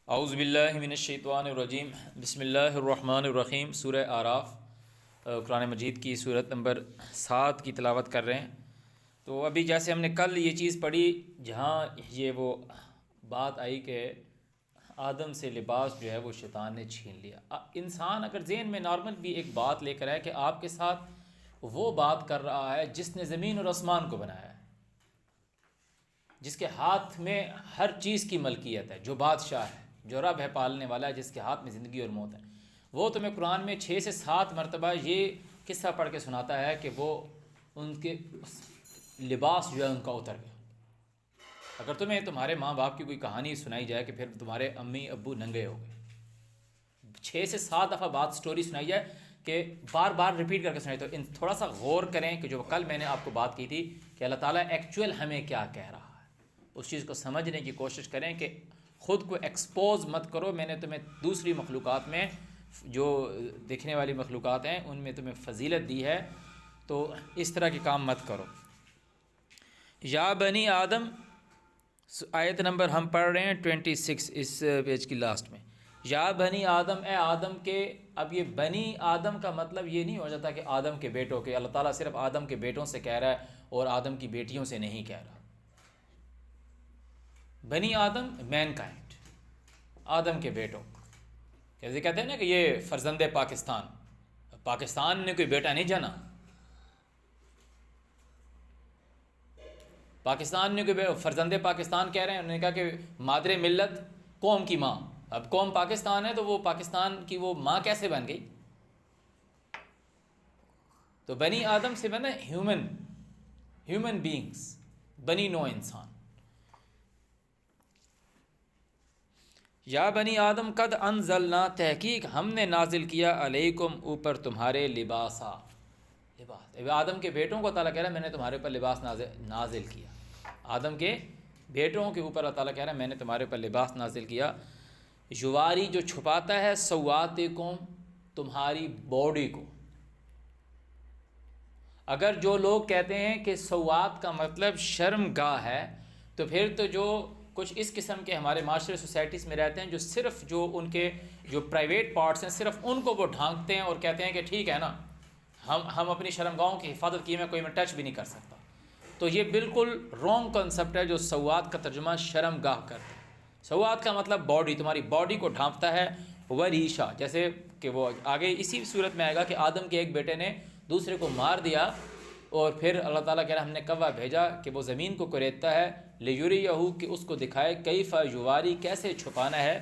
اعوذ باللہ من الشیطان الرجیم، بسم اللہ الرحمن الرحیم۔ سورہ اعراف قرآن مجید کی صورت نمبر 7 کی تلاوت کر رہے ہیں۔ تو ابھی جیسے ہم نے کل یہ چیز پڑھی جہاں یہ وہ بات آئی کہ آدم سے لباس جو ہے وہ شیطان نے چھین لیا۔ انسان اگر ذہن میں نارمل بھی ایک بات لے کر آئے کہ آپ کے ساتھ وہ بات کر رہا ہے جس نے زمین اور آسمان کو بنایا ہے، جس کے ہاتھ میں ہر چیز کی ملکیت ہے، جو بادشاہ ہے، جو رب ہے، پالنے والا ہے، جس کے ہاتھ میں زندگی اور موت ہے، وہ تمہیں قرآن میں 6 سے 7 مرتبہ یہ قصہ پڑھ کے سناتا ہے کہ وہ ان کے لباس جو ہے ان کا اتر گیا۔ اگر تمہیں تمہارے ماں باپ کی کوئی کہانی سنائی جائے کہ پھر تمہارے امی ابو ننگے ہو گئے، 6 سے 7 دفعہ بات سٹوری سنائی جائے کہ بار بار ریپیٹ کر کے سنائی، تو تھوڑا سا غور کریں کہ جو کل میں نے آپ کو بات کی تھی کہ اللہ تعالیٰ ایکچوئل ہمیں کیا کہہ رہا ہے، اس چیز کو سمجھنے کی کوشش کریں کہ خود کو ایکسپوز مت کرو۔ میں نے تمہیں دوسری مخلوقات میں جو دیکھنے والی مخلوقات ہیں ان میں تمہیں فضیلت دی ہے، تو اس طرح کے کام مت کرو۔ یا بنی آدم، آیت نمبر ہم پڑھ رہے ہیں 26 اس پیج کی لاسٹ میں۔ یا بنی آدم، اے آدم کے۔ اب یہ بنی آدم کا مطلب یہ نہیں ہو جاتا کہ آدم کے بیٹوں کے، اللہ تعالیٰ صرف آدم کے بیٹوں سے کہہ رہا ہے اور آدم کی بیٹیوں سے نہیں کہہ رہا۔ بنی آدم مین کائنڈ، آدم کے بیٹوں، جیسے کہتے ہیں نا کہ یہ فرزند پاکستان، پاکستان نے کوئی بیٹا نہیں جانا، پاکستان نے کوئی فرزند پاکستان کہہ رہے ہیں، انہوں نے کہا کہ مادر ملت قوم کی ماں، اب قوم پاکستان ہے تو وہ پاکستان کی وہ ماں کیسے بن گئی؟ تو بنی آدم سے بنا ہیومن بینگز، بنی نو انسان۔ یا بنی آدم قد انزلنا، تحقیق ہم نے نازل کیا، علیکم اوپر تمہارے، لباسا، لباس۔ آدم کے بیٹوں کو تعالیٰ کہہ رہا ہے میں نے تمہارے اوپر لباس نازل کیا، آدم کے بیٹوں کے اوپر اللہ تعالیٰ کہہ رہا ہے میں نے تمہارے اوپر لباس نازل کیا، یواری جو چھپاتا ہے، سواتکم تمہاری باڈی کو۔ اگر جو لوگ کہتے ہیں کہ سوات کا مطلب شرم گاہ ہے، تو پھر تو جو کچھ اس قسم کے ہمارے معاشرے سوسائٹیز میں رہتے ہیں جو صرف جو ان کے جو پرائیویٹ پارٹس ہیں صرف ان کو وہ ڈھانکتے ہیں اور کہتے ہیں کہ ٹھیک ہے نا، ہم اپنی شرم گاہوں کی حفاظت کی، میں کوئی میں ٹچ بھی نہیں کر سکتا، تو یہ بالکل رانگ کنسپٹ ہے جو سوات کا ترجمہ شرم گاہ کرتے ہیں۔ سوات کا مطلب باڈی، تمہاری باڈی کو ڈھانپتا ہے، وریشا، جیسے کہ وہ آگے اسی صورت میں آئے گا کہ آدم کے ایک بیٹے نے دوسرے کو مار دیا اور پھر اللہ تعالیٰ کہہ رہا ہم نے کوا بھیجا کہ وہ زمین کو کوریدتا ہے، لیوریہو کہ اس کو دکھائے، کیف یواری کیسے چھپانا ہے،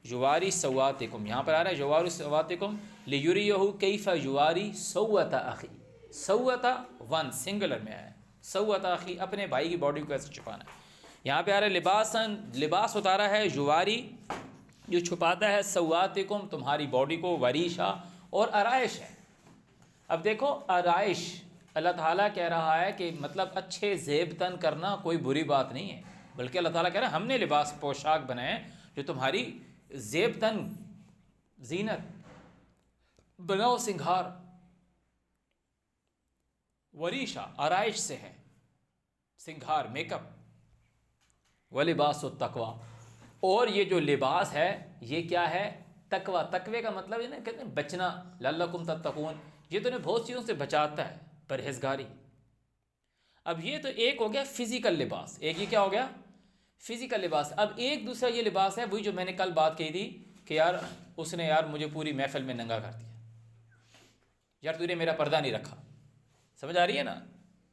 یواری سواتکم، یہاں پر آ رہا ہے یواری سواتکم، لیوریہو کیف یواری سوت اخی، سوت ون سنگولر میں آیا ہے، سوت اخی اپنے بھائی کی باڈی کو کیسے چھپانا ہے۔ یہاں پہ آ رہا ہے لباسن، لباس اتارا ہے، یواری جو چھپاتا ہے، سواتکم تمہاری باڈی کو، وریشا اور آرائش ہے۔ اب دیکھو آرائش، اللہ تعالیٰ کہہ رہا ہے کہ مطلب اچھے زیب تن کرنا کوئی بری بات نہیں ہے، بلکہ اللہ تعالیٰ کہہ رہا ہے ہم نے لباس پوشاک بنائے جو تمہاری زیب تن، زینت، بناؤ سنگھار، وریشا آرائش سے ہے، سنگھار میک اپ، ولباس التقوی، اور یہ جو لباس ہے یہ کیا ہے؟ تقوی۔ تقوی کا مطلب ہے نا کہتے ہیں بچنا، لعلکم تتقون، یہ تو انہیں بہت چیزوں سے بچاتا ہے، پرہیزگاری۔ اب یہ تو ایک ہو گیا فزیکل لباس، ایک یہ کیا ہو گیا؟ فزیکل لباس۔ اب ایک دوسرا یہ لباس ہے وہی جو میں نے کل بات کہی تھی کہ یار اس نے یار مجھے پوری محفل میں ننگا کر دیا، یار تو نے میرا پردہ نہیں رکھا، سمجھ آ رہی ہے نا؟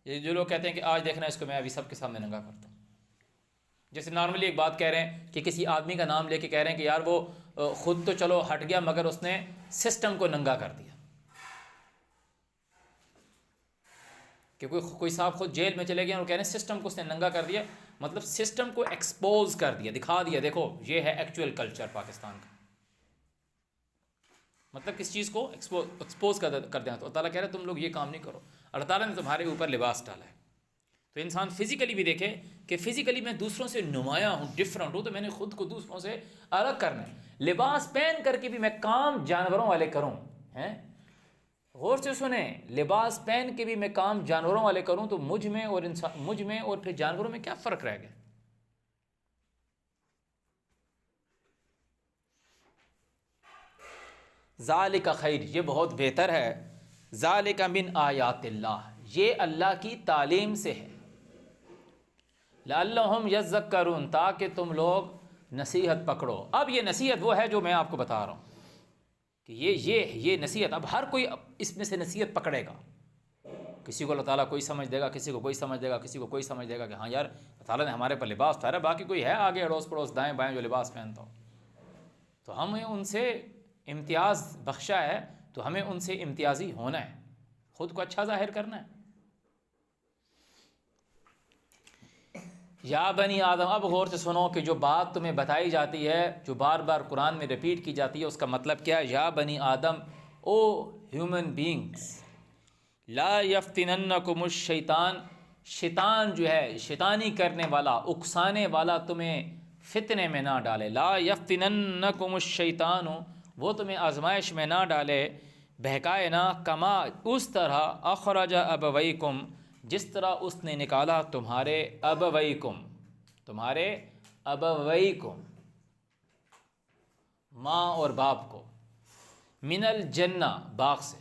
یہ جو لوگ کہتے ہیں کہ آج دیکھنا اس کو میں ابھی سب کے سامنے ننگا کرتا ہوں، جیسے نارملی ایک بات کہہ رہے ہیں کہ کسی آدمی کا نام لے کے کہہ رہے ہیں کہ یار وہ خود تو چلو ہٹ گیا مگر اس نے سسٹم کو ننگا کر دیا، کہ کوئی صاحب خود جیل میں چلے گئے اور کہہ رہے ہیں سسٹم کو اس نے ننگا کر دیا، مطلب سسٹم کو ایکسپوز کر دیا، دکھا دیا، دیکھو یہ ہے ایکچوئل کلچر پاکستان کا، مطلب کس چیز کو ایکسپوز کر دینا۔ تو اللہ تعالیٰ کہہ رہے ہیں تم لوگ یہ کام نہیں کرو، اللہ تعالیٰ نے تمہارے اوپر لباس ڈالا ہے۔ تو انسان فزیکلی بھی دیکھے کہ فزیکلی میں دوسروں سے نمایاں ہوں، ڈفرنٹ ہوں، تو میں نے خود کو دوسروں سے الگ کرنا ہے۔ لباس پہن کر کے بھی میں کام جانوروں والے کروں، ہیں غور سے سنیں، لباس پہن کے بھی میں کام جانوروں والے کروں تو مجھ میں اور پھر جانوروں میں کیا فرق رہ گیا؟ ذالک خیر، یہ بہت بہتر ہے، ذالک من آیات اللہ، یہ اللہ کی تعلیم سے ہے، لعلہم یذکرون، تاکہ تم لوگ نصیحت پکڑو۔ اب یہ نصیحت وہ ہے جو میں آپ کو بتا رہا ہوں کہ یہ نصیحت، اب ہر کوئی اس میں سے نصیحت پکڑے گا۔ کسی کو اللہ تعالیٰ کوئی سمجھ دے گا، کسی کو کوئی سمجھ دے گا، کسی کو کوئی سمجھ دے گا کہ ہاں یار اللہ تعالیٰ نے ہمارے پر لباس اتارا، باقی کوئی ہے آگے اڑوس پڑوس دائیں بائیں جو لباس پہنتا ہو، تو ہمیں ان سے امتیاز بخشا ہے، تو ہمیں ان سے امتیازی ہونا ہے، خود کو اچھا ظاہر کرنا ہے۔ یا بنی آدم، اب غور سے سنو کہ جو بات تمہیں بتائی جاتی ہے، جو بار بار قرآن میں ریپیٹ کی جاتی ہے، اس کا مطلب کیا ہے؟ یا بنی آدم، او ہیومن بینگز، لا یفتننکم الشیطان، شیطان جو ہے، شیطانی کرنے والا، اکسانے والا تمہیں فتنے میں نہ ڈالے، لا یفتننکم الشیطان، وہ تمہیں آزمائش میں نہ ڈالے، بہکائے نہ، کما، اس طرح، اخرج ابویکم، جس طرح اس نے نکالا تمہارے ابویکم، تمہارے ابویکم، ماں اور باپ کو، من الجنہ، باغ سے،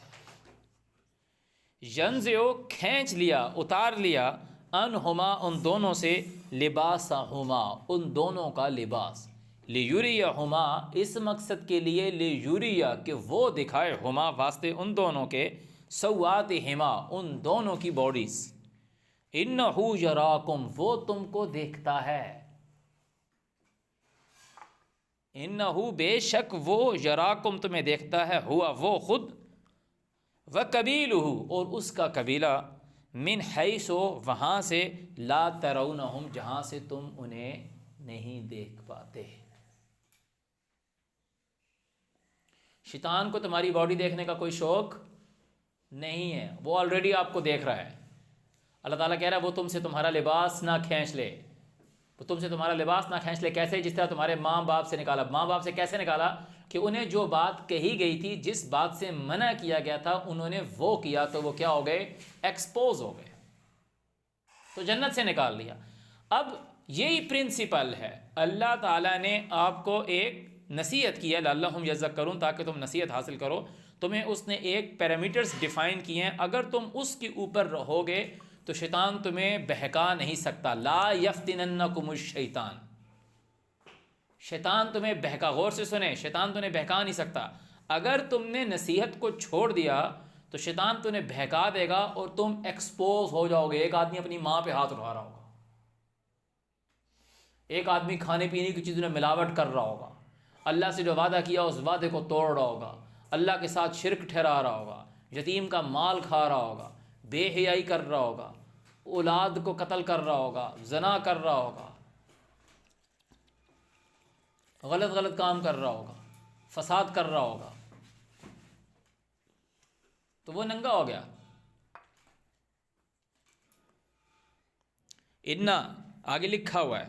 ینزع، کھینچ لیا، اتار لیا، انہما، ان دونوں سے، لباسہما، ان دونوں کا لباس، لیریہما، اس مقصد کے لیے، لیریہ، کہ وہ دکھائے، ہما، واسطے ان دونوں کے، سوآتہما، ان دونوں کی باڈیز، انہو یراکم، وہ تم کو دیکھتا ہے، انہو، بے شک وہ، یراکم، تمہیں دیکھتا ہے، ہوا، وہ خود، وَقَبِيلُهُ، اور اس کا قبیلہ، من حیث، وہاں سے، لا ترونہم، جہاں سے تم انہیں نہیں دیکھ پاتے۔ شیطان کو تمہاری باڈی دیکھنے کا کوئی شوق نہیں ہے، وہ آلریڈی آپ کو دیکھ رہا ہے۔ اللہ تعالیٰ کہہ رہا ہے وہ تم سے تمہارا لباس نہ کھینچ لے، وہ تم سے تمہارا لباس نہ کھینچ لے، کیسے؟ جس طرح تمہارے ماں باپ سے نکالا۔ ماں باپ سے کیسے نکالا؟ کہ انہیں جو بات کہی گئی تھی، جس بات سے منع کیا گیا تھا، انہوں نے وہ کیا، تو وہ کیا ہو گئے؟ ایکسپوز ہو گئے، تو جنت سے نکال لیا۔ اب یہی پرنسپل ہے، اللہ تعالیٰ نے آپ کو ایک نصیحت کی ہے، لعلہم یذکرون، تاکہ تم نصیحت حاصل کرو۔ تمہیں اس نے ایک پیرامیٹرز ڈیفائن کیے ہیں، اگر تم اس کے اوپر رہو گے تو شیطان تمہیں بہکا نہیں سکتا۔ لا یفتننکم الشیطان، شیطان تمہیں بہکا، غور سے سنیں، شیطان تمہیں بہکا نہیں سکتا۔ اگر تم نے نصیحت کو چھوڑ دیا تو شیطان تمہیں بہکا دے گا اور تم ایکسپوز ہو جاؤ گے۔ ایک آدمی اپنی ماں پہ ہاتھ اٹھا رہا ہوگا، ایک آدمی کھانے پینے کی چیزوں میں ملاوٹ کر رہا ہوگا، اللہ سے جو وعدہ کیا اس وعدے کو توڑ رہا ہوگا، اللہ کے ساتھ شرک ٹھہرا رہا ہوگا، یتیم کا مال کھا رہا ہوگا، بے حیائی کر رہا ہوگا، اولاد کو قتل کر رہا ہوگا، زنا کر رہا ہوگا، غلط غلط کام کر رہا ہوگا، فساد کر رہا ہوگا، تو وہ ننگا ہو گیا۔ انا، آگے لکھا ہوا ہے،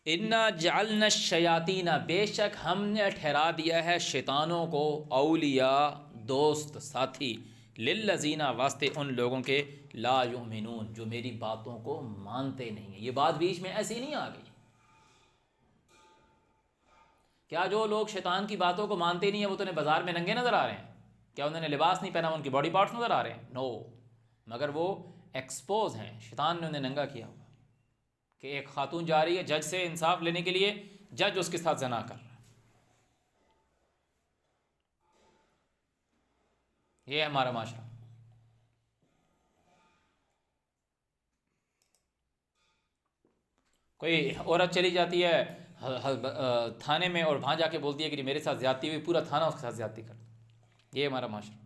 انا جعلنا الشیاطین، بے شک ہم نے ٹھہرا دیا ہے شیطانوں کو، اولیاء، دوست، ساتھی، للذین، واسطے ان لوگوں کے، لا یؤمنون، جو میری باتوں کو مانتے نہیں ہیں۔ یہ بات بیچ میں ایسی نہیں آ گئی۔ کیا جو لوگ شیطان کی باتوں کو مانتے نہیں ہیں وہ تو انہیں بازار میں ننگے نظر آ رہے ہیں؟ کیا انہوں نے لباس نہیں پہنا، ان کی باڈی پارٹس نظر آ رہے ہیں؟ نو، مگر وہ ایکسپوز ہیں، شیطان نے انہیں ننگا کیا ہوا کہ ایک خاتون جا رہی ہے جج سے انصاف لینے کے لیے، جج اس کے ساتھ زنا کر رہا ہے۔ یہ ہے ہمارا معاشرہ۔ کوئی عورت چلی جاتی ہے تھانے میں اور وہاں جا کے بولتی ہے کہ میرے ساتھ زیادتی ہوئی، پورا تھانہ اس کے ساتھ زیادتی کرتا ہے۔ یہ ہمارا معاشرہ،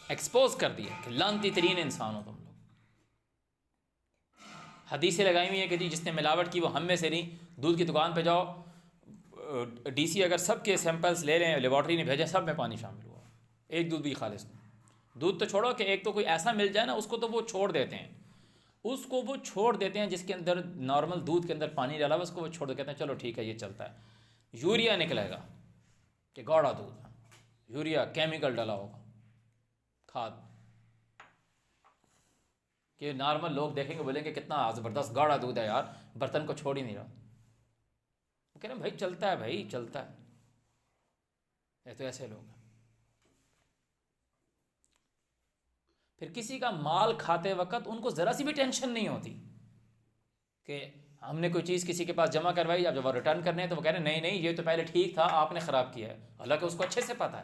ایکسپوز کر دیا کہ لعنتی ترین انسان ہو تم لوگ۔ حدیثیں لگائی ہوئی ہیں کہ جی جس نے ملاوٹ کی وہ ہم میں سے نہیں۔ دودھ کی دکان پہ جاؤ، ڈی سی اگر سب کے سیمپلز لے لیں، لیبارٹری نے بھیجا، سب میں پانی شامل ہوا، ایک دودھ بھی خالص نہیں۔ دودھ تو چھوڑو کہ ایک تو کوئی ایسا مل جائے نا، اس کو تو وہ چھوڑ دیتے ہیں، اس کو وہ چھوڑ دیتے ہیں جس کے اندر نارمل دودھ کے اندر پانی ڈالا ہوا، اس کو وہ چھوڑ دے، کہتے ہیں چلو ٹھیک ہے یہ چلتا ہے۔ یوریا نکلے گا کہ گاڑھا دودھ، یوریا کیمیکل ڈالا ہوگا، کھاد، کہ نارمل لوگ دیکھیں گے بولیں گے کتنا زبردست گاڑھا دودھ ہے یار، برتن کو چھوڑ ہی نہیں رہا۔ کہہ رہے ہیں بھائی چلتا ہے، بھائی چلتا ہے. یہ تو ایسے لوگ ہیں. پھر کسی کا مال کھاتے وقت ان کو ذرا سی بھی ٹینشن نہیں ہوتی کہ ہم نے کوئی چیز کسی کے پاس جمع کروائی، اب جب وہ ریٹرن کرنے ہیں تو وہ کہہ رہے ہیں نہیں نہیں یہ تو پہلے ٹھیک تھا، آپ نے خراب کیا ہے. حالانکہ اس کو اچھے سے پتہ ہے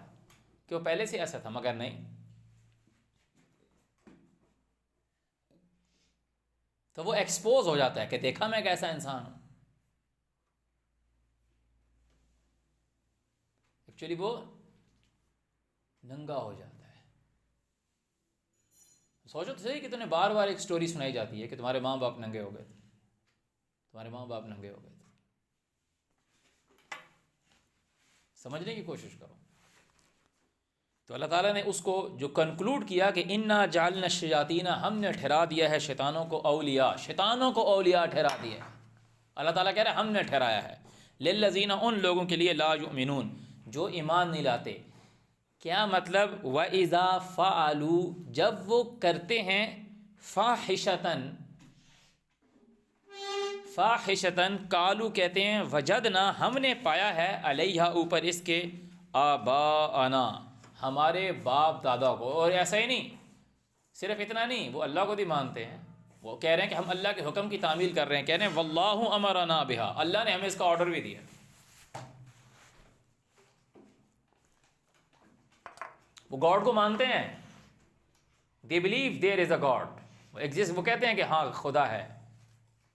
کہ وہ پہلے سے ایسا تھا، مگر نہیں. تو وہ ایکسپوز ہو جاتا ہے کہ دیکھا میں کیسا انسان ہوں. ایکچولی وہ ننگا ہو جاتا ہے. سوچو تو صحیح کہ تمہیں بار بار ایک سٹوری سنائی جاتی ہے کہ تمہارے ماں باپ ننگے ہو گئے تھے، تمہارے ماں باپ ننگے ہو گئے تھے. سمجھنے کی کوشش کرو. تو اللہ تعالیٰ نے اس کو جو کنکلوڈ کیا کہ انا جعلنا الشیاطین، ہم نے ٹھہرا دیا ہے شیطانوں کو اولیاء، شیطانوں کو اولیاء ٹھہرا دیا ہے. اللہ تعالیٰ کہہ رہا ہے ہم نے ٹھہرایا ہے. للذین، ان لوگوں کے لیے لا یؤمنون، جو ایمان نہیں لاتے. کیا مطلب؟ وَإِذَا فَعَلُوا، جب وہ کرتے ہیں فاحشتاً، فاحشتاً قالوا کہتے ہیں وجدنا، ہم نے پایا ہے علیہا اوپر اس کے آباءنا، ہمارے باپ دادا کو. اور ایسا ہی نہیں، صرف اتنا نہیں، وہ اللہ کو بھی مانتے ہیں. وہ کہہ رہے ہیں کہ ہم اللہ کے حکم کی تعمیل کر رہے ہیں. کہہ رہے ہیں واللہ امرنا بہا، اللہ نے ہمیں اس کا آرڈر بھی دیا. وہ گاڈ کو مانتے ہیں. They believe there is a God, وہ ایگزسٹ، وہ کہتے ہیں کہ ہاں خدا ہے.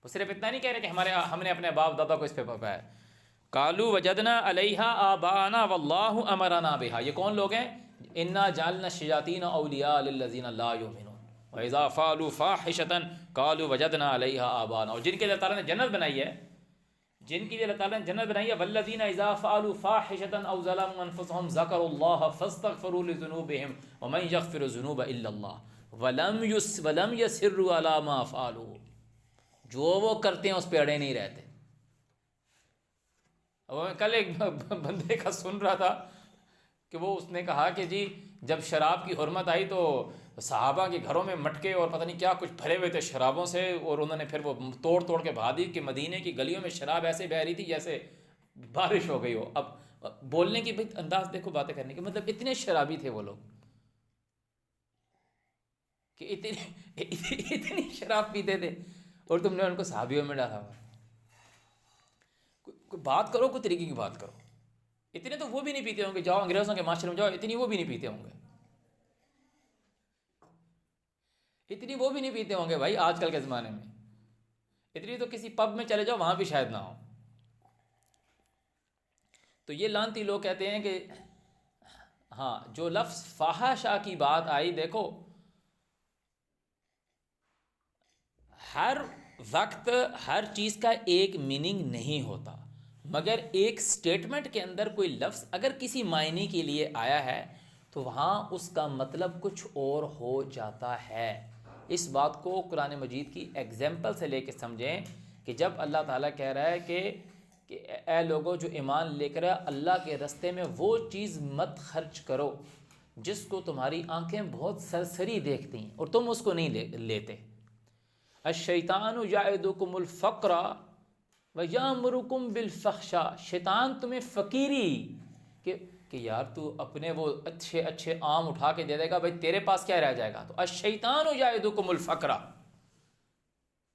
وہ صرف اتنا نہیں کہہ رہے کہ ہم نے اپنے باپ دادا کو اس پہ پکایا ہے. قالوا وجدنا علیہا آباءنا واللہ امرنا بہا. یہ کون لوگ ہیں؟ انا جعلنا الشیاطین اولیاء للذین لا یؤمنون واذا فعلوا فاحشۃ قالوا وجدنا علیہا آباءنا. اور جن کے اللہ تعالیٰ نے جنت بنائی ہے، جن کے لیے اللہ تعالیٰ نے جنت بنائی ہے، والذین اذا فعلوا فاحشۃ او ظلموا انفسهم ذکروا اللہ فاستغفروا لذنوبهم ومن یغفر الذنوب الا اللہ ولم یصروا علی ما فعلوا. جو وہ کرتے ہیں اس پہ اڑے نہیں رہتے. میں کل ایک بندے کا سن رہا تھا کہ وہ اس نے کہا کہ جی جب شراب کی حرمت آئی تو صحابہ کے گھروں میں مٹکے اور پتہ نہیں کیا کچھ بھرے ہوئے تھے شرابوں سے، اور انہوں نے پھر وہ توڑ توڑ کے بہا دی کہ مدینے کی گلیوں میں شراب ایسے بہہ رہی تھی جیسے بارش ہو گئی ہو. اب بولنے کی انداز دیکھو، باتیں کرنے کی، مطلب اتنے شرابی تھے وہ لوگ کہ اتنی شراب پیتے تھے، اور تم نے ان کو صحابیوں میں ڈالا ہوا. کوئی بات کرو، کوئی طریقے کی بات کرو. اتنے تو وہ بھی نہیں پیتے ہوں گے، جاؤ انگریزوں کے معاشرے میں جاؤ، اتنی وہ بھی نہیں پیتے ہوں گے، اتنی وہ بھی نہیں پیتے ہوں گے بھائی آج کل کے زمانے میں. اتنی تو کسی پب میں چلے جاؤ وہاں بھی شاید نہ ہو. تو یہ لانتی لوگ کہتے ہیں کہ ہاں جو لفظ فحاشا کی بات آئی، دیکھو ہر وقت ہر چیز کا ایک میننگ نہیں ہوتا، مگر ایک سٹیٹمنٹ کے اندر کوئی لفظ اگر کسی معنی کے لیے آیا ہے تو وہاں اس کا مطلب کچھ اور ہو جاتا ہے. اس بات کو قرآن مجید کی ایگزامپل سے لے کے سمجھیں کہ جب اللہ تعالیٰ کہہ رہا ہے کہ اے لوگو جو ایمان لے کر اللہ کے رستے میں وہ چیز مت خرچ کرو جس کو تمہاری آنکھیں بہت سرسری دیکھتی ہیں اور تم اس کو نہیں لیتے. الشیطان یعدکم الفقر ویامرکم بالفحشاء، شیطان تمہیں فقیری کہ یار تو اپنے وہ اچھے اچھے آم اٹھا کے دے دے گا، بھائی تیرے پاس کیا رہ جائے گا. تو الشیطان یعدکم الفقر،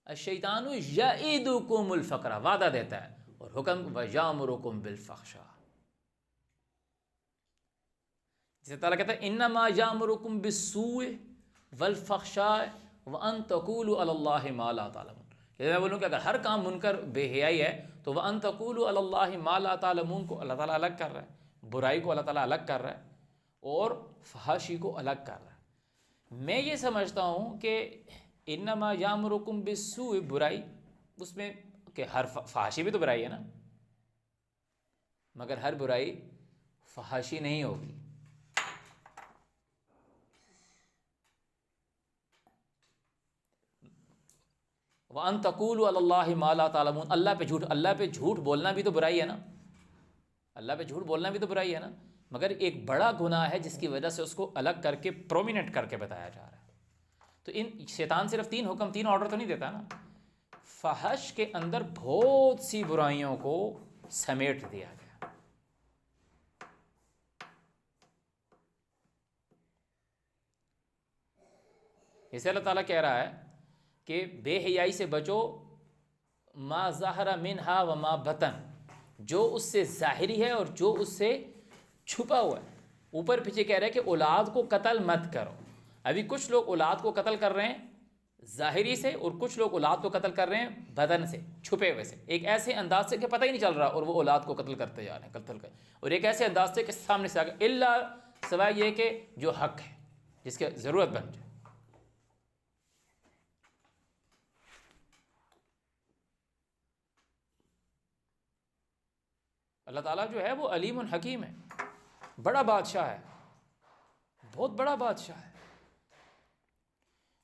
الشیطان یعدکم الفقر وعدہ دیتا ہے، اور حکم ویامرکم بالفحشاء. جسے تعالیٰ کہتا ہے انما یامرکم بالسوء والفحشاء وان تقولوا علی اللہ ما لا تعلمون. کہ میں بولوں کہ اگر ہر کام منکر بے حیائی ہے تو وان تقولوا علی اللہ ما لا تعلمون کو اللہ تعالیٰ الگ کر رہا ہے، برائی کو اللہ تعالیٰ الگ کر رہا ہے اور فحاشی کو الگ کر رہا ہے. میں یہ سمجھتا ہوں کہ انما یامرکم بالسوء برائی، اس میں کہ ہر فحاشی بھی تو برائی ہے نا، مگر ہر برائی فحاشی نہیں ہوگی. وَأَن تَقُولُوا عَلَى اللَّهِ مَا لَا تَعْلَمُونَ، اللہ پہ جھوٹ بولنا بھی تو برائی ہے نا، اللہ پہ جھوٹ بولنا بھی تو برائی ہے نا، مگر ایک بڑا گناہ ہے جس کی وجہ سے اس کو الگ کر کے پرومیننٹ کر کے بتایا جا رہا ہے. تو شیطان صرف 3 آرڈر تو نہیں دیتا نا. فحش کے اندر بہت سی برائیوں کو سمیٹ دیا گیا۔ اسے اللہ تعالیٰ کہہ رہا ہے کہ بے حیائی سے بچو، ما ظاہر منہا وما بطن، جو اس سے ظاہری ہے اور جو اس سے چھپا ہوا ہے۔ اوپر پیچھے کہہ رہے ہیں کہ اولاد کو قتل مت کرو۔ ابھی کچھ لوگ اولاد کو قتل کر رہے ہیں ظاہری سے، اور کچھ لوگ اولاد کو قتل کر رہے ہیں بدن سے، چھپے ہوئے سے، ایک ایسے انداز سے کہ پتہ ہی نہیں چل رہا، اور وہ اولاد کو قتل کرتے جا رہے ہیں، قتل کر، اور ایک ایسے انداز سے کہ سامنے سے آگے، اللہ سوائے یہ کہ جو حق ہے، جس کی ضرورت بن جائے۔ اللہ تعالیٰ جو ہے وہ علیم الحکیم ہے، بڑا بادشاہ ہے، بہت بڑا بادشاہ ہے۔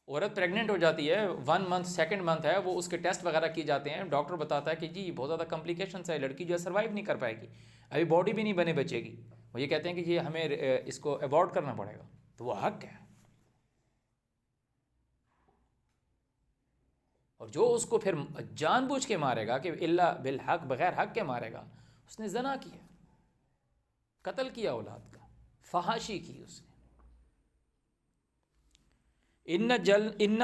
عورت پریگننٹ ہو جاتی ہے، 1 منتھ 2 منتھ ہے، وہ اس کے ٹیسٹ وغیرہ کیے جاتے ہیں، ڈاکٹر بتاتا ہے کہ جی بہت زیادہ کمپلیکیشنس ہے، لڑکی جو ہے سروائیو نہیں کر پائے گی، ابھی باڈی بھی نہیں بنے بچے گی، وہ یہ کہتے ہیں کہ جی ہمیں اس کو ابورٹ کرنا پڑے گا، تو وہ حق ہے۔ اور جو اس کو پھر جان بوجھ کے مارے گا کہ اللہ بالحق، بغیر حق کے مارے گا، اس نے زنا کیا، قتل کیا اولاد کا، فحاشی کی اس نے۔ انا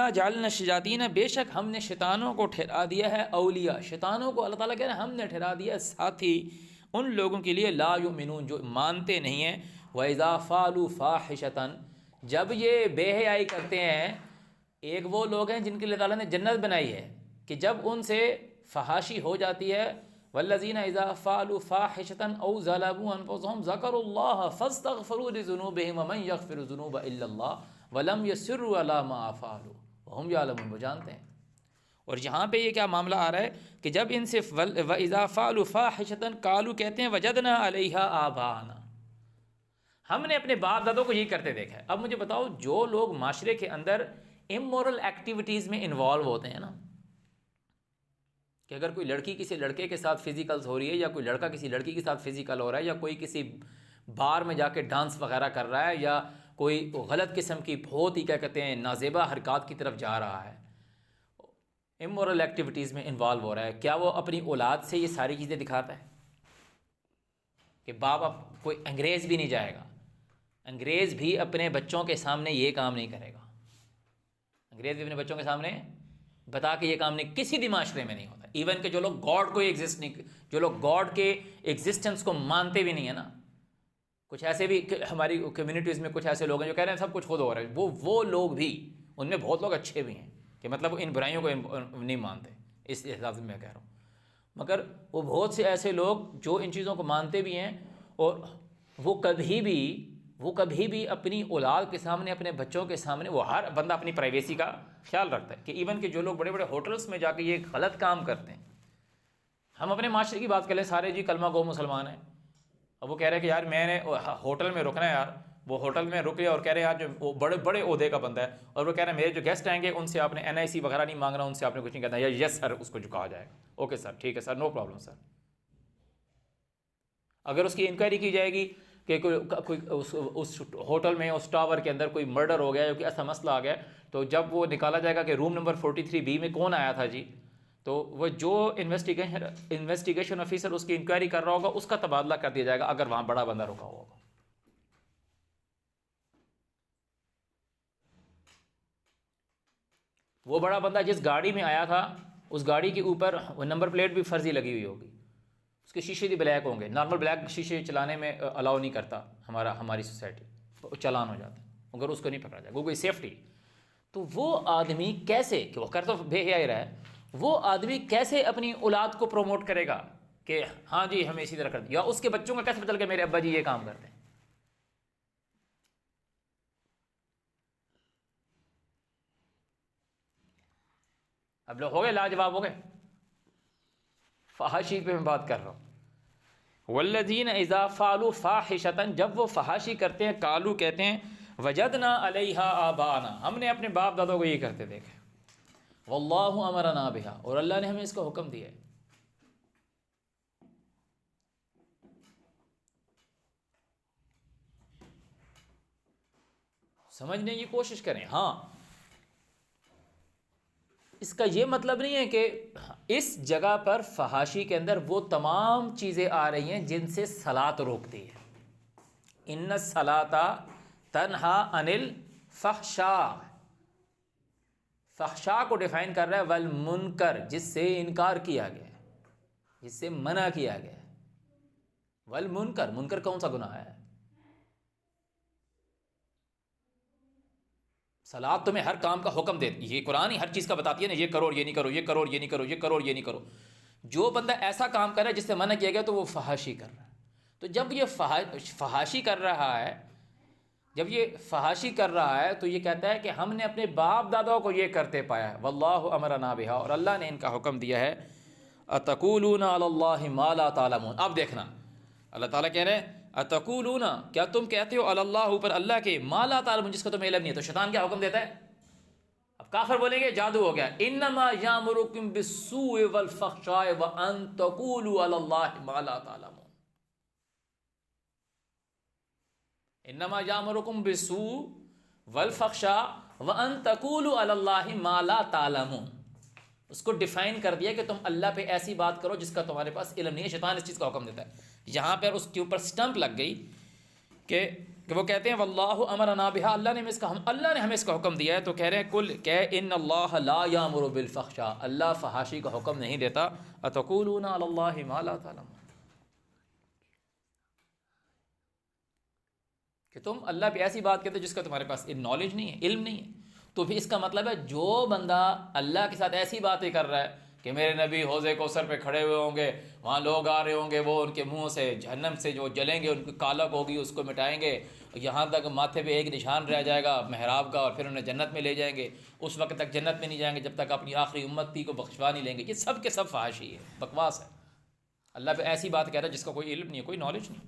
جعلنا الشیاطین، بے شک ہم نے شیطانوں کو ٹھہرا دیا ہے اولیاء، شیطانوں کو اللہ تعالیٰ کہہ رہے ہیں ہم نے ٹھہرا دیا ہے ساتھی ان لوگوں کے لیے لا یؤمنون، جو مانتے نہیں ہیں۔ وَإِذَا فَعَلُوا فَاحِشَةً، جب یہ بے حیائی کرتے ہیں، ایک وہ لوگ ہیں جن کے لیے اللہ تعالیٰ نے جنت بنائی ہے کہ جب ان سے فحاشی ہو جاتی ہے، والذین اذا فعلوا فاحشة او ظلموا انفسهم ذکروا اللہ فاستغفروا لذنوبهم ومن یغفر الذنوب الا اللہ ولم یصروا علی ما فعلوا وهم یعلمون، وہ جانتے ہیں۔ اور یہاں پہ یہ کیا معاملہ آ رہا ہے کہ جب ان سے واذا فعلوا فاحشة قالوا، کہتے ہیں وجدنا علیہا آباءنا، ہم نے اپنے باپ دادوں کو یہی کرتے دیکھا ہے۔ اب مجھے بتاؤ، جو لوگ معاشرے کے اندر امورل ایکٹیویٹیز میں انوالو ہوتے ہیں نا، کہ اگر کوئی لڑکی کسی لڑکے کے ساتھ فزیکلز ہو رہی ہے، یا کوئی لڑکا کسی لڑکی کے ساتھ فزیکل ہو رہا ہے، یا کوئی کسی بار میں جا کے ڈانس وغیرہ کر رہا ہے، یا کوئی غلط قسم کی بہت ہی کیا کہتے ہیں نازیبا حرکات کی طرف جا رہا ہے، امورل ایکٹیویٹیز میں انوالو ہو رہا ہے، کیا وہ اپنی اولاد سے یہ ساری چیزیں دکھاتا ہے؟ کہ باپ اب کوئی انگریز بھی نہیں جائے گا، انگریز بھی اپنے بچوں کے سامنے یہ کام نہیں کرے گا، انگریز بھی اپنے بچوں کے سامنے بتا کہ یہ کام نہیں، کسی بھی معاشرے میں نہیں ہوتا۔ ایون کہ جو لوگ گاڈ کو ایگزسٹ نہیں، جو لوگ گاڈ کے ایگزسٹنس کو مانتے بھی نہیں ہے نا، کچھ ایسے بھی ہماری کمیونٹیز میں کچھ ایسے لوگ ہیں جو کہہ رہے ہیں سب کچھ خود ہو رہا ہے، وہ لوگ بھی، ان میں بہت لوگ اچھے بھی ہیں کہ مطلب ان برائیوں کو نہیں مانتے، اس حساب سے میں کہہ رہا ہوں، مگر وہ بہت سے ایسے لوگ جو ان چیزوں کو مانتے بھی ہیں، اور وہ کبھی بھی اپنی اولاد کے سامنے، اپنے بچوں کے سامنے، وہ ہر بندہ اپنی پرائیویسی کا خیال رکھتا ہے، کہ ایون کہ جو لوگ بڑے بڑے ہوٹلس میں جا کے یہ غلط کام کرتے ہیں، ہم اپنے معاشرے کی بات کر لیں، سارے جی کلمہ گو مسلمان ہیں، اب وہ کہہ رہے ہیں کہ یار میں نے ہوٹل میں رکنا ہے، یار وہ ہوٹل میں رک لیا، اور کہہ رہے ہیں یار جو وہ بڑے بڑے عہدے کا بندہ ہے، اور وہ کہہ رہے ہیں میرے جو گیسٹ آئیں گے ان سے آپ نے NIC وغیرہ نہیں مانگنا، ان سے آپ نے کچھ نہیں کہنا، یا یس سر اس کو جو کہا جائے گا، اوکے سر ٹھیک ہے سر، نو پرابلم سر۔ اگر اس کی انکوائری کی جائے گی کہ کوئی اس ہوٹل میں، اس ٹاور کے اندر کوئی مرڈر ہو گیا یا کوئی ایسا مسئلہ آ گیا، تو جب وہ نکالا جائے گا کہ روم نمبر 43B میں کون آیا تھا جی، تو وہ جو انویسٹیگیشن آفیسر اس کی انکوائری کر رہا ہوگا اس کا تبادلہ کر دیا جائے گا، اگر وہاں بڑا بندہ رکا ہوا ہوگا۔ وہ بڑا بندہ جس گاڑی میں آیا تھا، اس گاڑی کے اوپر وہ نمبر پلیٹ بھی فرضی لگی ہوئی ہوگی، اس کے شیشے بھی بلیک ہوں گے، نارمل بلیک شیشے چلانے میں الاؤ نہیں کرتا ہماری سوسائٹی، تو چلان ہو جاتا ہے اگر اس کو نہیں پکڑا جائے، وہ کوئی سیفٹی۔ تو وہ آدمی کیسے، کہ وہ کر تو بے حیائی رہا ہے، وہ آدمی کیسے اپنی اولاد کو پروموٹ کرے گا کہ ہاں جی ہمیں اسی طرح کر دیں، یا اس کے بچوں کا کیسے پتہ چل کہ میرے ابا جی یہ کام کرتے ہیں؟ اب لوگ ہو گئے لاجواب ہو گئے، فحاشی پہ میں بات کر رہا ہوں۔ والذین اذا فعلوا فاحشۃ، جب وہ فحاشی کرتے ہیں، قالوا کہتے ہیں وجدنا علیہا آباءنا، ہم نے اپنے باپ دادوں کو یہ کرتے دیکھے، واللہ امرنا بها، اور اللہ نے ہمیں اس کا حکم دیا ہے۔ سمجھنے کی کوشش کریں، ہاں اس کا یہ مطلب نہیں ہے کہ اس جگہ پر فحاشی کے اندر وہ تمام چیزیں آ رہی ہیں جن سے صلاۃ روکتی ہے. ان الصلاۃ تنہا عن الفحشاء، فحشاء کو ڈیفائن کر رہا ہے والمنکر، جس سے انکار کیا گیا ہے، جس سے منع کیا گیا ہے. والمنکر، منکر کون سا گناہ ہے؟ صلاۃ تمہیں ہر کام کا حکم دیتی، یہ قرآن ہی ہر چیز کا بتاتی ہے نا، یہ کرو اور یہ نہیں کرو، یہ کرو اور یہ نہیں کرو، یہ کرو اور یہ نہیں کرو. جو بندہ ایسا کام کر رہا ہے جس سے منع کیا گیا تو وہ فحاشی کر رہا ہے. تو جب یہ فحاشی کر رہا ہے، جب یہ فحاشی کر رہا ہے تو یہ کہتا ہے کہ ہم نے اپنے باپ داداؤں کو یہ کرتے پایا ہے. واللہ امرنا بہا، اور اللہ نے ان کا حکم دیا ہے. اتقولون علی اللہ ما لا تعلمون. اب دیکھنا اللہ تعالیٰ کہہ رہے ہیں اتقولون، کیا تم کہتے ہو علی اللہ، اوپر اللہ کے، ما لا تعلمون، جس کا تمہیں علم نہیں ہے. تو شیطان کیا حکم دیتا ہے؟ اب کافر بولیں گے جادو ہو گیا. انما یامرکم بالسوء والفحشاء وان تقولوا علی اللہ ما لا تعلمون. انما یامرکم بالسوء والفحشاء وان تقولوا علی اللہ ما لا تعلمون. اس کو ڈیفائن کر دیا کہ تم اللہ پہ ایسی بات کرو جس کا تمہارے پاس علم نہیں ہے. شیطان اس چیز کا حکم دیتا ہے. یہاں پر اس کے اوپر سٹمپ لگ گئی کہ وہ کہتے ہیں واللہ امرنا بہا، اللہ نے ہمیں اس کا حکم دیا ہے. تو کہہ رہے ہیں کل کہ ان اللہ لا یامر بالفحشاء، اللہ فحاشی کا حکم نہیں دیتا. اتقولون علی اللہ ما لا تعلمون، کہ تم اللہ پہ ایسی بات کہتے جس کا تمہارے پاس نالج نہیں ہے، علم نہیں ہے. تو پھر اس کا مطلب ہے جو بندہ اللہ کے ساتھ ایسی باتیں کر رہا ہے کہ میرے نبی حوض کوثر پہ کھڑے ہوئے ہوں گے، وہاں لوگ آ رہے ہوں گے، وہ ان کے منہ سے جہنم سے جو جلیں گے، ان کی کالک ہوگی، اس کو مٹائیں گے، یہاں تک ماتھے پہ ایک نشان رہ جائے گا محراب کا، اور پھر انہیں جنت میں لے جائیں گے. اس وقت تک جنت میں نہیں جائیں گے جب تک اپنی آخری امتی کو بخشوا نہیں لیں گے. یہ سب کے سب فحاشی ہے، بکواس ہے. اللہ پہ ایسی بات کہہ رہا ہے جس کا کوئی علم نہیں ہے، کوئی نالج نہیں.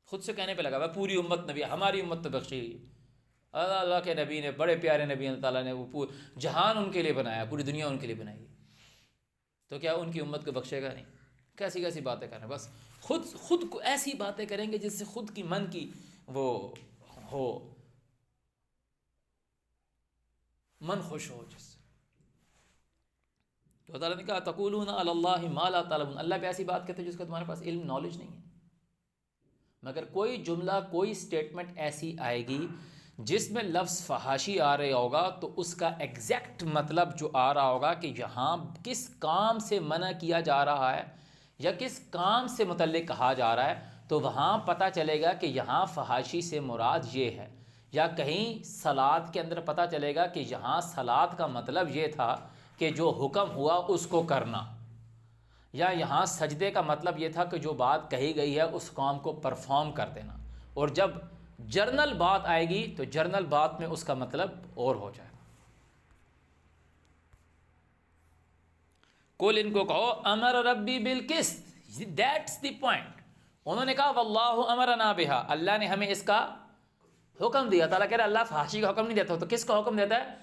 خود سے کہنے پہ لگا ہوا پوری امت نبی، ہماری امت تو بخشی گئی. اللہ کے نبی نے، بڑے پیارے نبی، اللہ تعالیٰ نے وہ جہان ان کے لیے بنایا، پوری دنیا ان کے لیے بنائی. تو کیا ان کی امت کو بخشے گا؟ نہیں. کیسی کیسی باتیں کریں، بس خود کو ایسی باتیں کریں گے جس سے خود کی من کی وہ ہو، من خوش ہو جس سے. تو تعالیٰ نے کہا تقولون علی اللہ ما لا تعلمون، اللہ پہ ایسی بات کہتے ہیں جس کا تمہارے پاس علم، نالج نہیں ہے. مگر کوئی جملہ، کوئی سٹیٹمنٹ ایسی آئے گی جس میں لفظ فحاشی آ رہا ہوگا تو اس کا ایگزیکٹ مطلب جو آ رہا ہوگا کہ یہاں کس کام سے منع کیا جا رہا ہے یا کس کام سے متعلق کہا جا رہا ہے، تو وہاں پتہ چلے گا کہ یہاں فحاشی سے مراد یہ ہے. یا کہیں صلاۃ کے اندر پتہ چلے گا کہ یہاں صلاۃ کا مطلب یہ تھا کہ جو حکم ہوا اس کو کرنا. یا یہاں سجدے کا مطلب یہ تھا کہ جو بات کہی گئی ہے اس کام کو پرفارم کر دینا. اور جب جرنل بات آئے گی تو جرنل بات میں اس کا مطلب اور ہو جائے گا. کل ان کو کہو امر ربی بالقسط، دیٹس دی پوائنٹ. انہوں نے کہا واللہ امرنا بہا، اللہ نے ہمیں اس کا حکم دیا. تعالیٰ کہہ رہا ہے اللہ فحاشی کا حکم نہیں دیتا، تو کس کا حکم دیتا ہے؟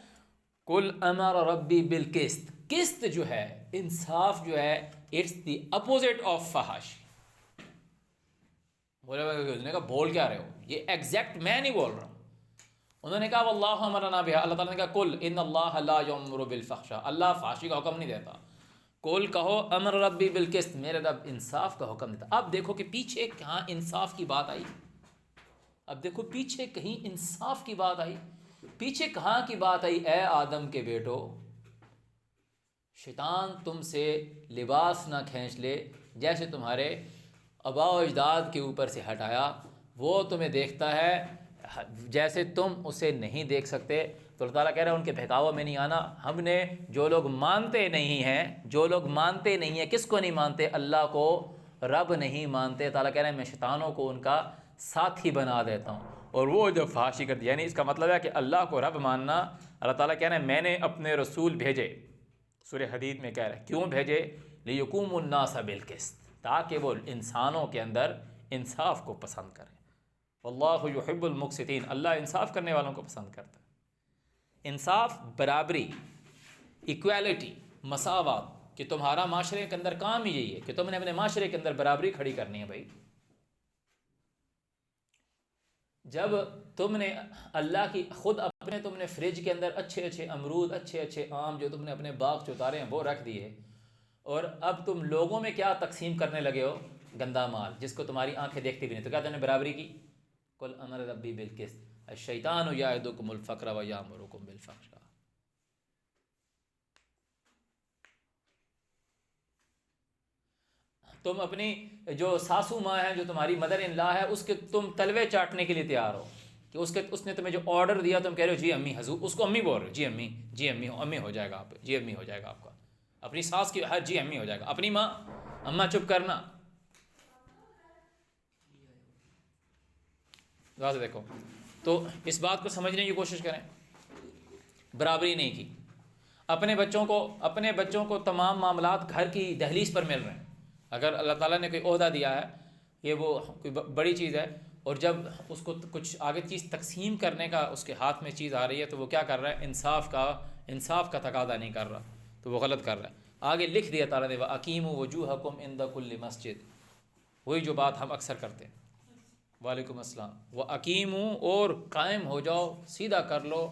کل امر ربی بالقسط. قسط جو ہے، انصاف جو ہے، اٹس دی اپوزٹ آف فحاشی. بولے بول کیا رہے ہو، یہ ایگزیکٹ میں نہیں بول رہا ہوں. انہوں نے کہا واللہ امرنا بہا، اللہ تعالیٰ نے کہا کل ان اللہ لا یامر بالفحشاء، اللہ فحاشی کا حکم نہیں دیتا. کل کہو امر ربی بالقسط، میرے رب انصاف کا حکم دیتا. اب دیکھو کہ پیچھے کہاں انصاف کی بات آئی، اب دیکھو پیچھے کہیں انصاف کی بات آئی. پیچھے کہاں کی بات آئی؟ اے آدم کے بیٹو، شیطان تم سے لباس نہ کھینچ لے، جیسے تمہارے آباء و اجداد کے اوپر سے ہٹایا. وہ تمہیں دیکھتا ہے جیسے تم اسے نہیں دیکھ سکتے. تو اللہ تعالیٰ کہہ رہا ہے ان کے بہکاوے میں نہیں آنا. ہم نے جو لوگ مانتے نہیں ہیں، جو لوگ مانتے نہیں ہیں، کس کو نہیں مانتے؟ اللہ کو رب نہیں مانتے. تعالیٰ کہہ رہے ہیں میں شیطانوں کو ان کا ساتھی بنا دیتا ہوں. اور وہ جو فحاشی کرتی ہے، یعنی اس کا مطلب ہے کہ اللہ کو رب ماننا. اللہ تعالیٰ کہہ رہے ہیں میں نے اپنے رسول بھیجے، سورہ حدید میں کہہ رہے ہیں کیوں بھیجے؟ لیقوم الناس بالقسط، تاکہ وہ انسانوں کے اندر انصاف کو پسند کرے. واللہ یحب المقسطین، اللہ انصاف کرنے والوں کو پسند کرتا ہے. انصاف، برابری، ایکویلٹی، مساوات، کہ تمہارا معاشرے کے اندر کام ہی یہی ہے کہ تم نے اپنے معاشرے کے اندر برابری کھڑی کرنی ہے. بھائی جب تم نے اللہ کی خود اپنے تم نے فریج کے اندر اچھے اچھے امرود، اچھے اچھے آم جو تم نے اپنے باغ سے اتارے ہیں وہ رکھ دیے، اور اب تم لوگوں میں کیا تقسیم کرنے لگے ہو؟ گندا مال، جس کو تمہاری آنکھیں دیکھتی بھی نہیں، تو کیا تم نے برابری کی؟ قل امر ربی بالقسط الشیطان یعدکم الفقر ویامرکم بالفحشاء۔ تم اپنی جو ساسو ماں ہے، جو تمہاری مدر ان لا ہے، اس کے تم تلوے چاٹنے کے لیے تیار ہو کہ اس نے تمہیں جو آرڈر دیا تم کہہ رہے ہو جی امی، حضور اس کو امی بول رہے ہو، جی امی، جی امی، امی ہو جائے گا آپ، جی امی ہو جائے گا آپ کا، اپنی ساس کی جی امی ہو جائے گا، اپنی ماں اماں چپ کرنا۔ ذرا سے دیکھو، تو اس بات کو سمجھنے کی کوشش کریں، برابری نہیں کی۔ اپنے بچوں کو تمام معاملات گھر کی دہلیز پر مل رہے ہیں۔ اگر اللہ تعالیٰ نے کوئی عہدہ دیا ہے، یہ وہ کوئی بڑی چیز ہے، اور جب اس کو کچھ آگے چیز تقسیم کرنے کا اس کے ہاتھ میں چیز آ رہی ہے تو وہ کیا کر رہا ہے؟ انصاف کا تقاضا نہیں کر رہا، تو وہ غلط کر رہا ہے۔ آگے لکھ دیا تعالیٰ نے وَأَقِیمُوا وُجُوهَکُمْ عِنْدَ كُلِّ مسجد، وہی جو بات ہم اکثر کرتے ہیں۔ وعلیکم السلام۔ وَأَقِیمُوا، اور قائم ہو جاؤ، سیدھا کر لو،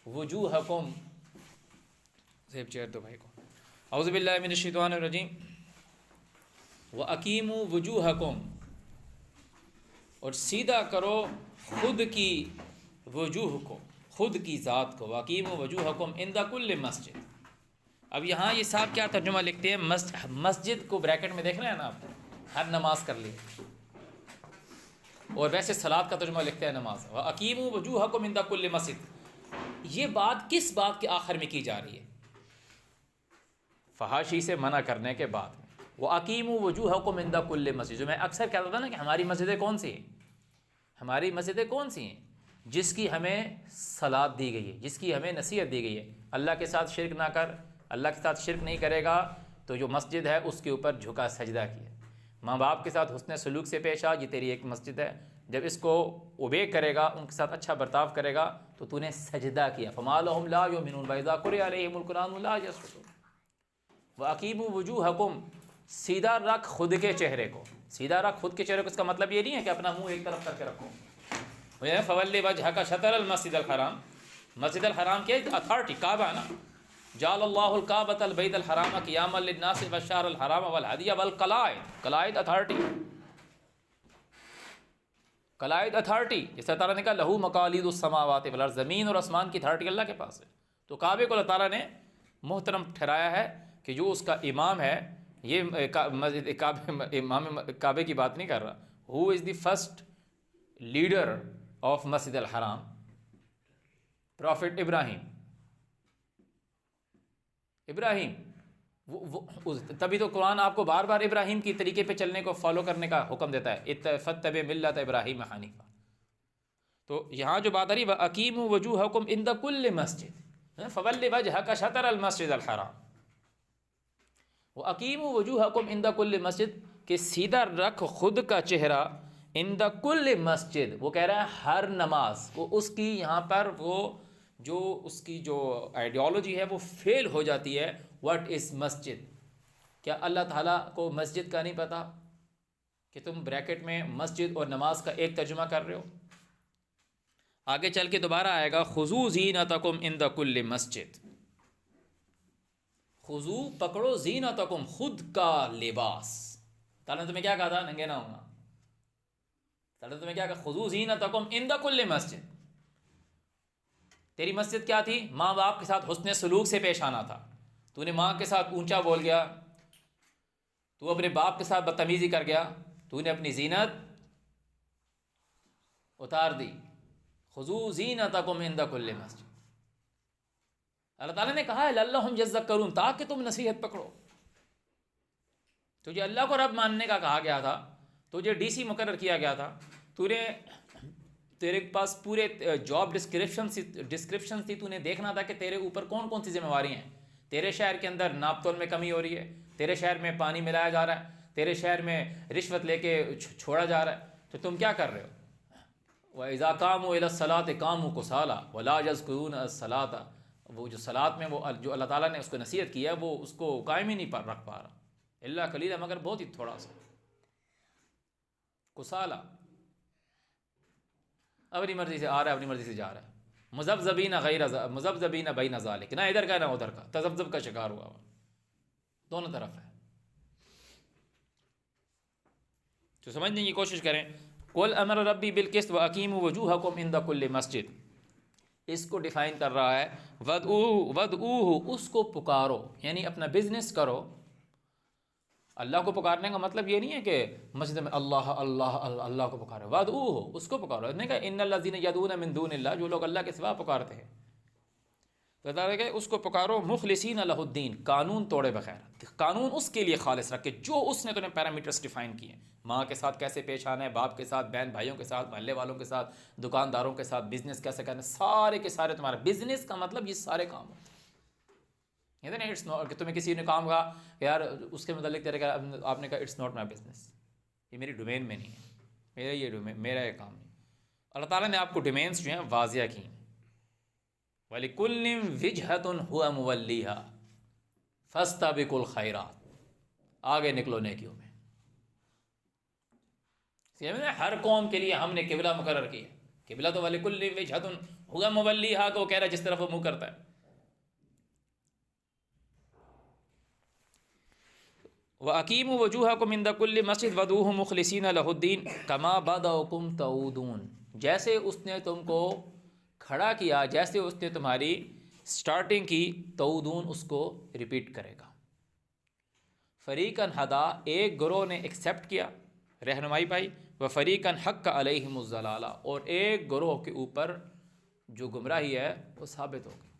وجوہکم، زیب چیر دو بھائی کو، اعوذ باللہ من الشیطان الرجیم۔ وَأَقِیمُوا وُجُوهَکُمْ، اور سیدھا کرو خود کی وجوہ کو، خود کی ذات کو، وَأَقِیمُوا وُجُوهَکُمْ عِنْدَ كُلِّ مسجد۔ اب یہاں یہ صاحب کیا ترجمہ لکھتے ہیں؟ مسجد کو بریکٹ میں دیکھ رہے ہیں نا آپ، ہر نماز کر لی، اور ویسے صلاۃ کا ترجمہ لکھتے ہیں نماز۔ وَأَقِیمُوا وُجُوهَکُمْ عِنْدَ كُلِّ مسجد، یہ بات کس بات کے آخر میں کی جا رہی ہے؟ فحاشی سے منع کرنے کے بعد۔ وَأَقِیمُوا وُجُوهَکُمْ عِنْدَ كُلِّ مسجد، جو میں اکثر کہتا تھا نا کہ ہماری مسجدیں کون سی ہیں؟ ہماری مسجدیں کون سی ہیں؟ جس کی ہمیں صلاۃ دی گئی ہے، جس کی ہمیں نصیحت دی گئی ہے، اللہ کے ساتھ شرک نہ کر، اللہ کے ساتھ شرک نہیں کرے گا تو جو مسجد ہے اس کے اوپر جھکا سجدہ کیا، ماں باپ کے ساتھ حسن سلوک سے پیش آ، یہ تیری ایک مسجد ہے، جب اس کو اوبے کرے گا، ان کے ساتھ اچھا برتاؤ کرے گا تو تو نے سجدہ کیا۔ فَمَا لَهُمْ لَا يُؤْمِنُونَ وَإِذَا قُرِئَ عَلَيْهِمُ الْقُرْآنُ لَا يَسْجُدُونَ۔ وَأَقِیمُوا وُجُوهَکُمْ، سیدھا رکھ خود کے چہرے کو، سیدھا رکھ خود کے چہرے کو، اس کا مطلب یہ نہیں ہے کہ اپنا منہ ایک طرف کر کے رکھو۔ فَوَلِّ وَجْهَكَ شَطْرَ الْمَسْجِدِ الْحَرَامِ، مسجد الحرام کے اتھارٹی کعبہ نا، جعل اللہ الکعبۃ البیت الحرام قیاما للناس والشہر الحرام والہدی والقلائد، قلائد اتھارٹی، قلائد اتھارٹی، جس طرح نے کہا لہو مقالید السماوات والارض، زمین اور آسمان کی اتھارٹی اللہ کے پاس ہے۔ تو کعبے کو اللہ تعالیٰ نے محترم ٹھہرایا ہے کہ جو اس کا امام ہے، یہ مسجد امام کعبے کی بات نہیں کر رہا، ہو از دی فرسٹ لیڈر آف مسجد الحرام، پروفٹ ابراہیم، تبھی تو قرآن آپ کو بار بار ابراہیم کی طریقے پہ چلنے کو، فالو کرنے کا حکم دیتا ہے، فَاتَّبِعْ مِلَّةَ إِبْرَاهِيمَ حَنِيفًا۔ تو یہاں جو بات آ رہی ہے وَأَقِیمُوا وُجُوهَکُمْ عِنْدَ كُلِّ مسجد، فَوَلِّ وَجْهَكَ شَطْرَ الْمَسْجِدِ الْحَرَامِ۔ وَأَقِیمُوا وُجُوهَکُمْ عِنْدَ كُلِّ مسجد، کہ سیدھا رکھ خود کا چہرہ، عِنْدَ كُلِّ مسجد، وہ کہہ رہا ہے ہر نماز، وہ اس کی یہاں پر وہ جو اس کی جو آئیڈیالوجی ہے وہ فیل ہو جاتی ہے۔ واٹ از مسجد؟ کیا اللہ تعالیٰ کو مسجد کا نہیں پتہ کہ تم بریکٹ میں مسجد اور نماز کا ایک ترجمہ کر رہے ہو؟ آگے چل کے دوبارہ آئے گا خُذُوا زِینَتَکُمْ عِنْدَ کُلِّ مسجد، خُذُوا، پکڑو، زینتکم، خود کا لباس۔ تعالیٰ نے تمہیں کیا کہا تھا؟ ننگے نہ ہونا۔ تعالیٰ نے تمہیں کیا کہا؟ خُذُوا زِینَتَکُمْ عِنْدَ کُلِّ مسجد۔ تیری مسجد کیا تھی؟ ماں باپ کے ساتھ حسن سلوک سے پیش آنا تھا۔ تو نے ماں کے ساتھ اونچا بول گیا، تو اپنے باپ کے ساتھ بدتمیزی کر گیا، تو نے اپنی زینت اتار دی۔ خُذُوا زِینَتَکُمْ عِنْدَ کُلِّ مسجد، اللہ تعالیٰ نے کہا ہے لَعَلَّهُمْ یذکرون، تاکہ تم نصیحت پکڑو۔ تجھے اللہ کو رب ماننے کا کہا گیا تھا، تجھے ڈی سی مقرر کیا گیا تھا، تیرے پاس پورے جاب ڈسکرپشن تھی، تو نے دیکھنا تھا کہ تیرے اوپر کون کون سی ذمہ داری ہیں۔ تیرے شہر کے اندر ناپ تول میں کمی ہو رہی ہے، تیرے شہر میں پانی ملایا جا رہا ہے، تیرے شہر میں رشوت لے کے چھوڑا جا رہا ہے، تو تم کیا کر رہے ہو؟ وَإِذَا قَامُوا إِلَى الصَّلَاةِ قَامُوا كُسَالَىٰ وَلَا يَذْكُرُونَ الصَّلَاةَ، وہ جو صلاۃ میں وہ جو اللہ تعالیٰ نے اس کو نصیحت کی ہے وہ اس کو قائم ہی نہیں رکھ پا رہا، اللہ قلیلا، مگر بہت ہی تھوڑا سا، کسالہ۔ اپنی مرضی سے آ رہا ہے، اپنی مرضی سے جا رہا ہے، مذبذبین بین ذالک، نہ ادھر کا نہ ادھر کا، تذبذب کا شکار ہوا ہوا، دونوں طرف ہے۔ تو سمجھنے کی کوشش کریں، قل امر ربی بالقسط واقیموا وجوہکم عند کل مسجد، اس کو ڈیفائن کر رہا ہے ودعوہ، اس کو پکارو، یعنی اپنا بزنس کرو۔ اللہ کو پکارنے کا مطلب یہ نہیں ہے کہ مسجد میں اللہ اللہ اللہ اللہ کو پکارو، ودعوہ، اس کو پکارو۔ نہیں کہ ان الذین یدعون من دون اللہ، جو لوگ اللہ کے سوا پکارتے ہیں، تو بتا رہے کہ اس کو پکارو مخلصین لہ الدین، قانون توڑے بغیر، قانون اس کے لیے خالص رکھ کے جو اس نے تمہیں پیرامیٹرز ڈیفائن کیے، ماں کے ساتھ کیسے پیش آنا ہے، باپ کے ساتھ، بہن بھائیوں کے ساتھ، محلے والوں کے ساتھ، دکانداروں کے ساتھ بزنس کیسے کرنا، سارے کے سارے تمہارے بزنس کا مطلب یہ سارے کام ہوتے ہیں۔ یہ نہیں اٹس ناٹ کہ تمہیں کسی نے کام کہا کہ یار اس کے متعلق تیرے کا، آپ نے کہا اٹس ناٹ مائی بزنس، یہ میری ڈومین میں نہیں ہے، میرا یہ ڈومین، میرا یہ کام نہیں۔ اللہ تعالیٰ نے آپ کو ڈومینس جو ہیں واضح کی ہیں، وَلِكُلٍّ وِجْهَةٌ هُوَ مُوَلِّيهَا فَاسْتَبِقُوا الْخَيْرَاتِ، آگے نکلو نیکیوں میں۔ ہر قوم کے لیے ہم نے قبلہ مقرر کیا، قبلہ تو وَلِكُلٍّ وِجْهَةٌ هُوَ مُوَلِّيهَا کو کہہ رہا ہے جس طرف وہ منہ کرتا ہے۔ وَأَقِیمُوا وُجُوهَکُمْ عِنْدَ کُلِّ مَسْجِدٍ وَادْعُوهُ مُخْلِصِینَ لَهُ الدِّینَ کَمَا بَدَأَکُمْ تَعُودُونَ، جیسے اس نے تم کو کھڑا کیا، جیسے اس نے تمہاری سٹارٹنگ کی، تعودون، اس کو ریپیٹ کرے گا۔ فریقاً ہدا، ایک گروہ نے ایکسیپٹ کیا، رہنمائی پائی، وفریقاً حق علیہم الضلالہ، اور ایک گروہ کے اوپر جو گمراہی ہے وہ ثابت ہو گئی۔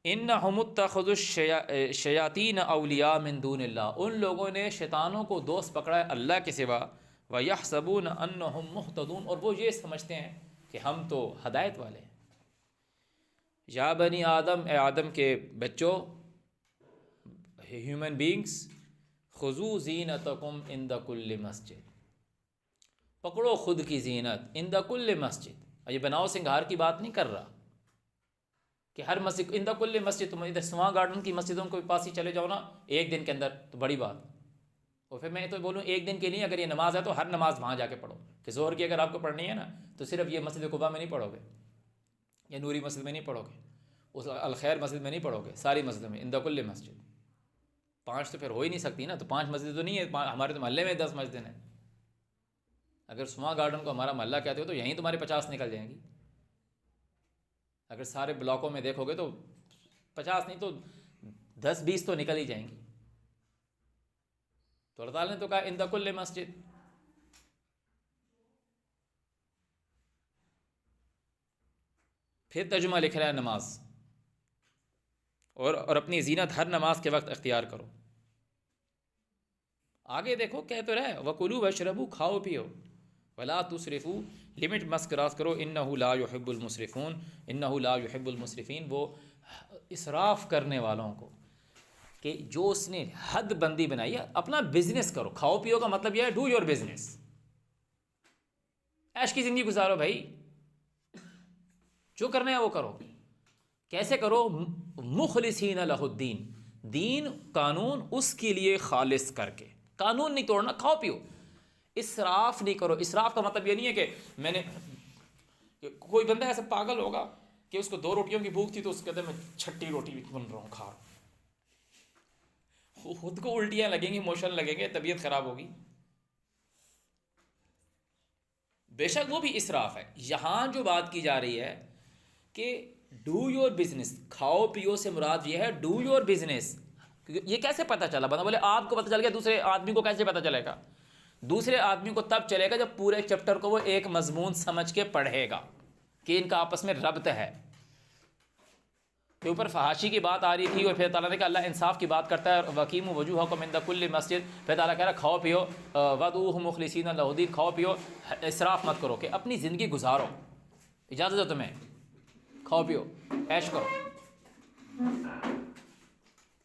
انہم اتخذوا الشیاطین اولیاء من دون اللہ، ان لوگوں نے شیطانوں کو دوست پکڑا ہے اللہ کے سوا، ویحسبون انہم مہتدون، اور وہ یہ سمجھتے ہیں کہ ہم تو ہدایت والے ہیں۔ یا بنی آدم، اے آدم کے بچوں، ہیومن بینگز، خذوا زینتکم عند کل مسجد، پکڑو خود کی زینت عند کل مسجد، یہ بناؤ سنگھار کی بات نہیں کر رہا کہ ہر مسجد عند کل مسجد، تم ادھر سواں گارڈن کی مسجدوں کے پاس ہی چلے جاؤ نا ایک دن کے اندر تو بڑی بات، اور پھر میں تو بولوں ایک دن کے نہیں، اگر یہ نماز ہے تو ہر نماز وہاں جا کے پڑھو، کہ ظہر کی اگر آپ کو پڑھنی ہے نا تو صرف یہ مسجد قباء میں نہیں پڑھو گے، یا نوری مسجد میں نہیں پڑھو گے، اس الخیر مسجد میں نہیں پڑھو گے، ساری مسجد میں عند کل مسجد۔ 5 تو پھر ہو ہی نہیں سکتی نا، تو 5 مسجد تو نہیں ہے، ہمارے تو محلے میں 10 مسجدیں ہیں۔ اگر سواں گارڈن کو ہمارا محلہ کہتے ہو تو یہیں تمہارے 50 نکل جائیں گی، اگر سارے بلاکوں میں دیکھو گے تو 50 نہیں تو 10-20 تو نکل ہی جائیں گی۔ تو اللہ تعالیٰ نے تو کہا عند کل مسجد۔ پھر ترجمہ لکھ رہا ہے نماز، اور اپنی زینت ہر نماز کے وقت اختیار کرو۔ آگے دیکھو کہہ تو رہا ہے وَكُلُوا وَاشْرَبُوا، کھاؤ پیو، وَلَا تُسْرِفُوا، لمٹ مس کراس کرو، إِنَّهُ لَا يُحِبُّ الْمُسْرِفُونَ، إِنَّهُ لَا يُحِبُّ الْمُسْرِفِينَ، وہ اسراف کرنے والوں کو، کہ جو اس نے حد بندی بنائی ہے۔ اپنا بزنس کرو، کھاؤ پیو کا مطلب یہ ہے ڈو یور بزنس، عیش کی زندگی گزارو بھائی، جو کرنا ہے وہ کرو۔ کیسے کرو؟ مخلصین لہ الدین، دین قانون اس کے لیے خالص کر کے، قانون نہیں توڑنا، کھاؤ پیو، اسراف نہیں کرو۔ اسراف کا مطلب یہ نہیں ہے کہ میں نے، کوئی بندہ ایسا پاگل ہوگا کہ اس کو 2 روٹیوں کی بھوک تھی تو اس کے اندر میں 6ٹھی روٹی بن رہا ہوں کھا رہا ہوں، خود کو الٹیاں لگیں گی، موشن لگیں گے، طبیعت خراب ہوگی، بے شک وہ بھی اسراف ہے۔ یہاں جو بات کی جا رہی ہے کہ ڈو یور بزنس، کھاؤ پیو سے مراد یہ ہے ڈو یور بزنس۔ یہ کیسے پتہ چلا؟ بندہ بولے آپ کو پتہ چل گیا، دوسرے آدمی کو کیسے پتہ چلے گا؟ دوسرے آدمی کو تب چلے گا جب پورے چیپٹر کو وہ ایک مضمون سمجھ کے پڑھے گا کہ ان کا آپس میں ربط ہے۔ کے اوپر فحاشی کی بات آ رہی تھی، اور پھر تعالیٰ نے کہا اللہ انصاف کی بات کرتا ہے، وَأَقِیمُوا وُجُوهَکُمْ عِنْدَ کُلِّ مسجد، پھر تعالیٰ کہہ رہا کھاؤ پیو، وَادْعُوهُ مُخْلِصِینَ لَهُ الدِّینَ، کھاؤ پیو، اسراف مت کرو، کہ اپنی زندگی گزارو، اجازت ہے تمہیں، کھاؤ پیو، عیش کرو۔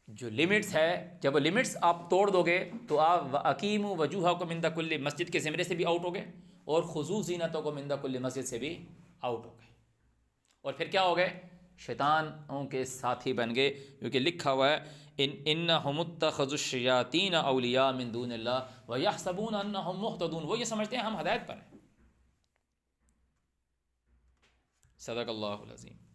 جو لمٹس ہے، جب لمٹس آپ توڑ دو گے تو آپ وَأَقِیمُوا وُجُوهَکُمْ عِنْدَ کُلِّ مسجد کے زمرے سے بھی آؤٹ ہو گئے، اور خُذُوا زِینَتَکُمْ عِنْدَ کُلِّ مسجد سے بھی آؤٹ ہو گئے، اور پھر کیا ہو گئے؟ شیطانوں کے ساتھی بن گئے، کیونکہ لکھا ہوا ہے انہم اتخذوا الشیاطین اولیاء من دون اللہ ویحسبون انہم مہتدون، وہ یہ سمجھتے ہیں ہم ہدایت پر ہیں۔ صدق اللہ العظیم.